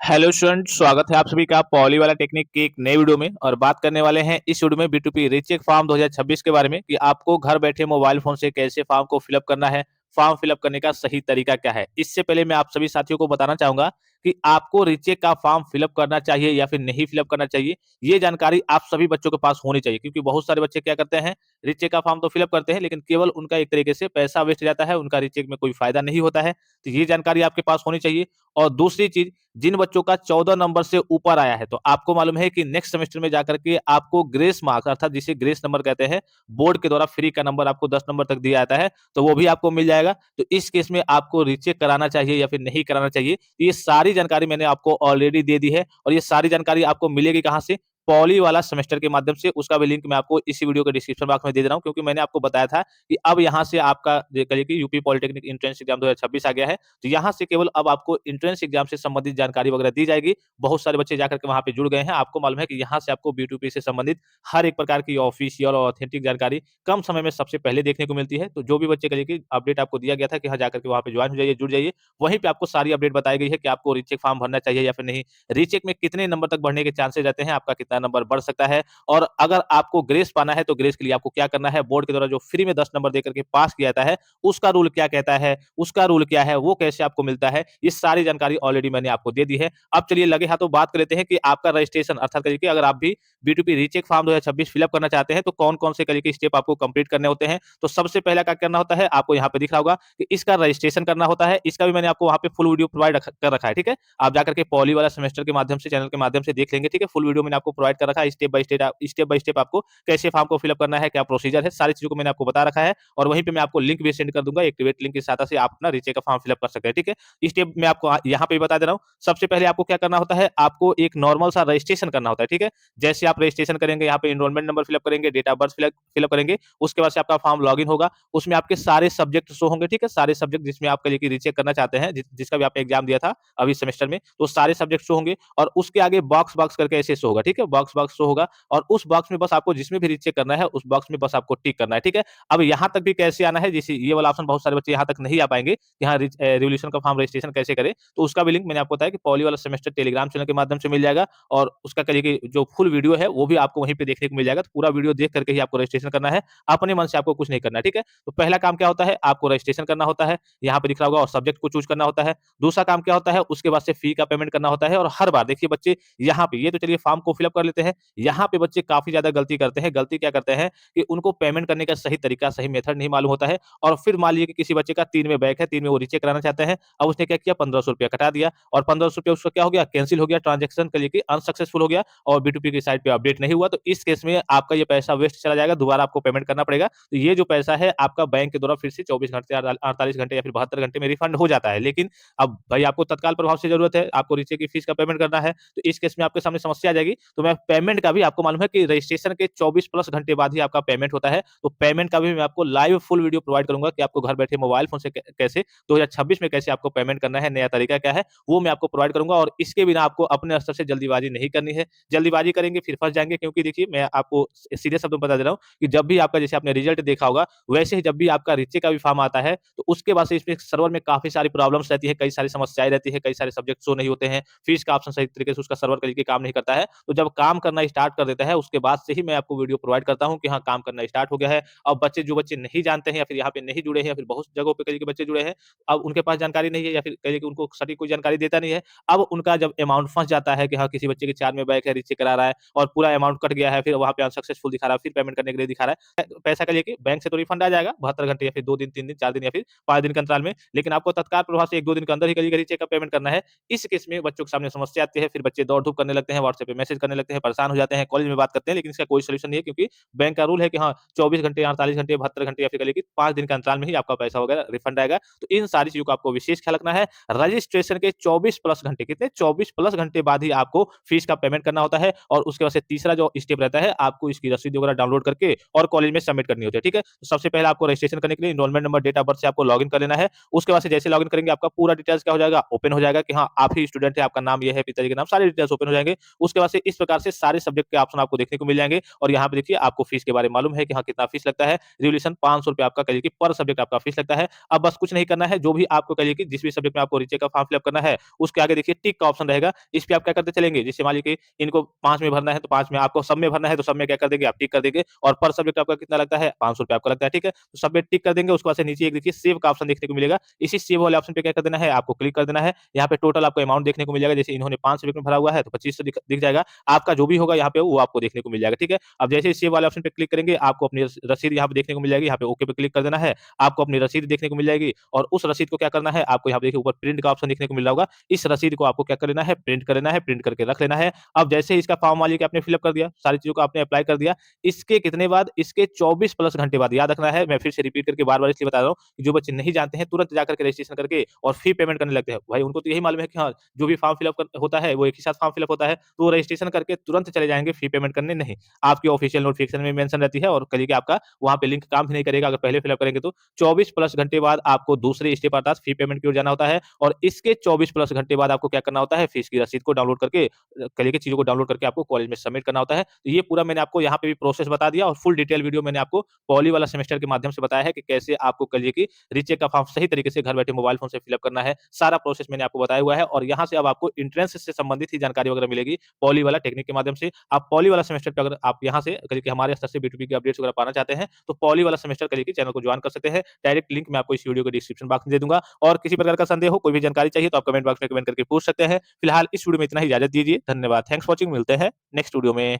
Hello student, स्वागत है आप सभी का पॉली वाला टेक्निक की एक नई वीडियो में। और बात करने वाले हैं इस वीडियो में बी2पी रीचेक फॉर्म 2026 के बारे में कि आपको घर बैठे मोबाइल फोन से कैसे फॉर्म को फिलअप करना है, फॉर्म फिलअप करने का सही तरीका क्या है। इससे पहले मैं आप सभी साथियों को बताना चाहूंगा कि आपको रीचेक का फॉर्म फिलअप करना चाहिए या फिर नहीं फिलअप करना चाहिए। ये जानकारी आप सभी बच्चों के पास होनी चाहिए, क्योंकि बहुत सारे बच्चे क्या करते हैं, रीचेक का फॉर्म तो फिलअप करते हैं लेकिन केवल उनका एक तरीके से पैसा वेस्ट जाता है, उनका रीचेक में कोई फायदा नहीं होता है। तो ये जानकारी आपके पास होनी चाहिए। और दूसरी चीज, जिन बच्चों का 14 नंबर से ऊपर आया है तो आपको मालूम है कि नेक्स्ट सेमेस्टर में जाकर के आपको ग्रेस मार्क्स, अर्थात जिसे ग्रेस नंबर कहते हैं, बोर्ड के द्वारा फ्री का नंबर आपको 10 नंबर तक दिया जाता है, तो वो भी आपको मिल जाएगा। तो इस केस में आपको रीचेक कराना चाहिए या फिर नहीं कराना चाहिए, ये सारी जानकारी मैंने आपको ऑलरेडी दे दी है। और ये सारी जानकारी आपको मिलेगी कहाँ से? पॉली वाला सेमेस्टर के माध्यम से। उसका भी लिंक मैं आपको इसी वीडियो के डिस्क्रिप्शन बॉक्स में दे दे रहा हूँ, क्योंकि मैंने आपको बताया था कि अब यहाँ से आपका कहिए कि यूपी पॉलिटेक्निक एंट्रेंस एग्जाम 2026 आ गया है। तो यहाँ से केवल अब आपको एंट्रेंस एग्जाम से संबंधित जानकारी वगैरह दी जाएगी। बहुत सारे बच्चे जाकर के वहाँ पे जुड़ गए हैं। आपको मालूम है कि यहाँ से आपको बी2पी से संबंधित हर एक प्रकार की ऑफिशियल और ऑथेंटिक जानकारी कम समय में सबसे पहले देखने को मिलती है। तो जो भी बच्चे कहिए कि अपडेट आपको दिया गया था कि हाँ, जाकर के वहाँ पे ज्वाइन हो जाइए, जुड़ जाइए, वहीं पे आपको सारी अपडेट बताई गई है कि आपको रीचेक फॉर्म भरना चाहिए या फिर नहीं, रीचेक में कितने नंबर तक बढ़ने के चांसेस रहते हैं, आपका कितना नंबर बढ़ सकता है, और अगर आपको ग्रेस पाना है तो ग्रेस के लिए आपको क्या करना है, बोर्ड के द्वारा जो फ्री में 10 नंबर देकर के पास किया जाता है उसका रूल क्या कहता है, उसका रूल क्या है, वो कैसे आपको मिलता है, ये सारी जानकारी ऑलरेडी मैंने आपको दे दी है। अब चलिए लगे हाथों बात कर लेते हैं कि आपका रजिस्ट्रेशन, अर्थात करिए कि अगर आप भी बी2पी रीचेक फॉर्म 2026 फिलअप करना चाहते हैं तो कौन-कौन से करिए कि स्टेप आपको कंप्लीट करने होते हैं। तो सबसे पहला क्या करना होता है, आपको यहाँ पे दिख रहा होगा कि इसका रजिस्ट्रेशन करना होता है। इसका भी मैंने आपको वहाँ पे फुल वीडियो प्रोवाइड कर रखा है, ठीक है? आप जाकर के पॉली वाला सेमेस्टर के माध्यम से, चैनल के माध्यम से देख लेंगे, ठीक है? फुल वीडियो मैंने आपको प्रोवाइड कर रखा है, स्टेप बाय स्टेप आपको कैसे फॉर्म को फिलअप करना है, क्या प्रोसीजर है, सारी चीज़ों को मैंने आपको बता रखा है। और वहीं पे मैं आपको लिंक भी सेंड कर दूँगा, एक्टिवेट लिंक की सहायता से आप अपना रीचेक का फॉर्म फिलअप कर सकते हैं, ठीक है? स्टेप मैं आपको यहाँ पे बता दे रहा हूँ। सबसे पहले आपको क्या करना होता है, आपको एक नॉर्मल सा रजिस्ट्रेशन करना होता है, ठीक है? जैसे आप रजिस्ट्रेशन करेंगे, यहाँ पे एनरोलमेंट नंबर फिलअप करेंगे, डेट ऑफ बर्थ फिलअप करेंगे, उसके बाद से आपका फॉर्म लॉगिन होगा, उसमें आपके सारे सब्जेक्ट शो होंगे, ठीक है? सारे सब्जेक्ट जिसमें आप करिए कि रीचेक करना चाहते हैं, जिसका भी आपने एग्जाम दिया था अभी सेमेस्टर में, तो सारे सब्जेक्ट शो होंगे और उसके आगे बॉक्स बॉक्स करके ऐसे शो होगा, ठीक है? बॉक्स बॉक्स शो होगा और उस बॉक्स में बस आपको जिसमें भी रीचेक करना है, उस बॉक्स में बस आपको टिक करना है, ठीक है? अब यहाँ तक भी कैसे आना है, जैसे ये वाला ऑप्शन बहुत सारे बच्चे यहाँ तक नहीं आ पाएँगे कि हाँ, रिवोल्यूशन का फॉर्म रजिस्ट्रेशन कैसे करें, तो उसका भी लिंक मैंने आपको बताया कि पॉली वाला सेमेस्टर टेलीग्राम चैनल के माध्यम से मिल जाएगा। और उसका करिए कि जो फुल वीडियो है, वो भी आपको वहीं पे देखने को मिल जाएगा। तो पूरा वीडियो देख करके ही आपको रजिस्ट्रेशन करना है, अपने मन से आपको कुछ नहीं करना है, ठीक है? तो पहला काम क्या होता है, आपको रजिस्ट्रेशन करना होता है, यहाँ पे दिख रहा होगा, और सब्जेक्ट को चूज़ करना होता है। दूसरा काम क्या होता है, उसके बाद से फी का पेमेंट करना होता है। और हर बार देखिए बच्चे यहाँ पे, ये तो चलिए फॉर्म को फिलअप कर लेते हैं, यहाँ पे बच्चे काफ़ी ज़्यादा गलती करते हैं। गलती क्या करते हैं कि उनको पेमेंट करने का सही तरीका, सही मेथड नहीं मालूम होता है। और फिर मान लीजिए कि किसी बच्चे का 3 में बैक है, 3 में वो रीचेक कराना चाहते हैं। अब उसने क्या किया, ₹1500 कटा दिया और ₹1500 उसका क्या हो गया, कैंसल हो गया, ट्रांज़ैक्शन करिए कि अनसक्सेसफुल हो गया और बी2पी की साइट पे अपडेट नहीं हुआ। तो इस केस में आपका ये पैसा वेस्ट चला जाएगा, दोबारा आपको पेमेंट करना पड़ेगा। तो ये जो पैसा है आपका बैंक के द्वारा फिर से 24 घंटे, 48 घंटे या फिर 72 घंटे में रिफंड हो जाता है। लेकिन अब भाई आपको तत्काल प्रभाव से ज़रूरत है, आपको रीचेक की फीस का पेमेंट करना है, तो इस केस में आपके सामने समस्या आ जाएगी। तो मैं पेमेंट का भी, आपको मालूम है कि रजिस्ट्रेशन के 24 प्लस घंटे बाद ही आपका पेमेंट होता है। तो पेमेंट का भी मैं आपको लाइव फुल वीडियो प्रोवाइड करूँगा कि आपको घर बैठे मोबाइल फ़ोन से कैसे 2026 में कैसे आपको पेमेंट करना है, नया तरीका क्या है, वो मैं आपको प्रोवाइड करूँगा। और इसके बिना आपको अपने स्तर से जल्दीबाज़ी नहीं करनी है। जल्दीबाज़ी करेंगे फिर फँस जाएँगे, क्योंकि देखिए मैं आपको सीधे शब्दों में बता दे रहा हूँ कि जब भी आपका, जैसे आपने रिजल्ट देखा होगा, वैसे ही जब भी आपका रीचेक का भी फॉर्म आता है, तो उसके बाद से इसमें सर्वर में काफ़ी सारी प्रॉब्लम्स रहती है, कई सारी समस्याएँ रहती है, कई सारे सब्जेक्ट शो नहीं होते हैं, फीस का ऑप्शन सही तरीके से उसका सर्वर करिए काम नहीं करता है। तो जब काम करना स्टार्ट कर देता है, उसके बाद से ही मैं आपको वीडियो प्रोवाइड करता हूँ कि हाँ, काम करना स्टार्ट हो गया है। अब जो बच्चे नहीं जानते हैं या फिर यहाँ पे नहीं जुड़े हैं या फिर बहुत जगहों पे करिए कि बच्चे जुड़े हैं, अब उनके पास जानकारी नहीं है या फिर कहिए कि उनको सटीक कोई जानकारी देता नहीं है। अब उनका जब अमाउंट फँस जाता है कि हाँ, किसी बच्चे के 4 में बैक है, रीचेक करा रहा है और पूरा अमाउंट कट गया है, फिर वहाँ पे अनसक्सेसफुल दिखा रहा है, फिर पेमेंट करने के लिए दिखा रहा है। पैसा करिए कि बैंक से तो रिफंड आ जाएगा 72 घंटे या फिर 2 दिन, 3 दिन, 4 दिन या फिर 5 दिन के अंतराल में, लेकिन आपको तत्काल प्रभाव से 1-2 दिन के अंदर ही करिए रीचेक का पेमेंट करना है। इस केस में बच्चों के सामने समस्या आती है, फिर बच्चे दौड़-धूप करने लगते हैं, व्हाट्सएप पे मैसेज करने लगते हैं, परेशान हो जाते हैं, कॉलेज में बात करते हैं, लेकिन इसका कोई सॉल्यूशन नहीं है, क्योंकि बैंक का रूल है कि हाँ, 24 घंटे, 48 घंटे, 72 घंटे या फिर कहिए कि 5 दिन के अंतराल में ही आपका पैसा वगैरह रिफंड आएगा। तो इन सारी चीज़ों का आपको विशेष ख्याल रखना है। रजिस्ट्रेशन के 24 प्लस घंटे, कितने 24 प्लस घंटे बाद ही आपको फीस का पेमेंट करना होता है। और उसके बाद से तीसरा जो स्टेप रहता है, आपको इसकी रसीद वगैरह डाउनलोड करके और कॉलेज में सबमिट करनी होती है, ठीक है? तो सबसे पहले आपको रजिस्ट्रेशन करने के लिए enrolment number, date of birth से आपको लॉगिन कर लेना है। उसके बाद से जैसे लॉगिन करेंगे, आपका पूरा डिटेल्स क्या हो जाएगा, ओपन हो जाएगा कि हाँ, आप ही स्टूडेंट हैं, आपका नाम ये है, पिताजी का नाम, सारे डिटेल्स ओपन हो जाएँगे। उसके बाद से इस प्रकार प्रकार से सारे सब्जेक्ट के ऑप्शन आपको देखने को मिल जाएँगे और यहाँ पे देखिए आपको फीस के बारे में मालूम है कि हाँ, कितना फीस लगता है। रिवोल्यूशन ₹500 आपका कहिए कि पर सब्जेक्ट आपका फीस लगता है। अब बस कुछ नहीं करना है, जो भी आपको कहिए कि जिस भी सब्जेक्ट में आपको रीचेक का फॉर्म फिल अप करना है, उसके आगे देखिए टिक का ऑप्शन रहेगा। इस पे आप क्या करते चलेंगे, जैसे मान लीजिए कि इनको 5 में भरना है, तो 5 में आपको सब में भरना है, तो सब में क्या कर देंगे, आप टिक कर देंगे और पर सब्जेक्ट आपका कितना लगता है, ₹500 आपका लगता है, ठीक है? तो सब में टिक कर देंगे, उसके बाद से नीचे एक देखिए सेव का ऑप्शन देखने को मिलेगा। इसी सेव वाले ऑप्शन पे क्या कर देना है, आपको क्लिक कर देना है। यहाँ पे टोटल आपको अमाउंट देखने को मिल जाएगा, जैसे इन्होंने 5 सब्जेक्ट में भरा हुआ है, तो 2500 दिख जाएगा। आपका जो भी होगा यहाँ पे वो आपको देखने को मिल जाएगा, ठीक है? अब जैसे ही सेव वाले ऑप्शन पे क्लिक करेंगे, आपको अपनी रसीद यहाँ पे देखने को मिल जाएगी, यहाँ पे ओके पे क्लिक कर देना है। आपको अपनी रसीद देखने को मिल जाएगी और उस रसीद को क्या करना है, आपको यहाँ पे देखिए ऊपर प्रिंट का ऑप्शन देखने को मिल रहा होगा। इस रसीद को आपको क्या कर लेना है, प्रिंट कर लेना है, प्रिंट करके रख लेना है। अब जैसे ही इसका फॉर्म मान लीजिए कि आपने फिल अप कर दिया, सारी चीज़ों को आपने अप्लाई कर दिया, इसके कितने बाद, इसके 24 प्लस घंटे बाद, याद रखना है, मैं फिर से रिपीट करके बार-बार इसलिए बता रहा हूँ, कि जो बच्चे नहीं जानते हैं, तुरंत जाकर के रजिस्ट्रेशन करके और फी पेमेंट करने लगते हैं। भाई उनको तो यही मालूम है कि हाँ, जो भी फॉर्म फिल अप कर होता है, वो एक ही साथ फॉर्म फिल अप होता है, तो वो रजिस्ट्रेशन करके तुरंत चले जाएँगे फी पेमेंट करने, नहीं। आपकी ऑफिशियल नोटिफिकेशन में मेंशन रहती है और कहिए कि आपका वहाँ पे लिंक काम भी नहीं करेगा, अगर पहले फिल अप करेंगे तो। 24 प्लस घंटे बाद आपको दूसरे स्टेप अर्थात फी पेमेंट की ओर जाना होता है और इसके 24 प्लस घंटे बाद आपको क्या करना होता है, फीस की रसीद को डाउनलोड करके करिए कि चीज़ों को डाउनलोड करके आपको कॉलेज में सबमिट करना होता है। तो ये पूरा मैंने आपको यहाँ पे भी प्रोसेस बता दिया और फुल डिटेल वीडियो मैंने आपको पॉली वाला सेमेस्टर के माध्यम से बताया है कि कैसे आपको करिए कि रीचेक का फॉर्म सही तरीके से घर बैठे मोबाइल फ़ोन से फिल अप करना है। सारा प्रोसेस मैंने आपको बताया हुआ है और यहाँ से अब आपको एंट्रेंस से संबंधित ही जानकारी वगैरह मिलेगी पॉली वाला टेक्निक के माध्यम से। आप पॉली वाला सेमेस्टर पे अगर आप यहाँ से करिए कि हमारे स्तर से बी2बी की अपडेट्स वगैरह पाना चाहते हैं, तो पॉली वाला सेमेस्टर करिए कि चैनल को जॉइन कर सकते हैं। डायरेक्ट लिंक मैं आपको इस वीडियो के डिस्क्रिप्शन बॉक्स में दे दूँगा और किसी प्रकार का संदेह हो, कोई भी जानकारी चाहिए तो आप कमेंट बॉक्स में कमेंट करके पूछ सकते हैं। फिलहाल इस वीडियो में इतना ही, इजाज़त दीजिए। धन्यवाद। Thanks for watching. मिलते हैं नेक्स्ट वीडियो में।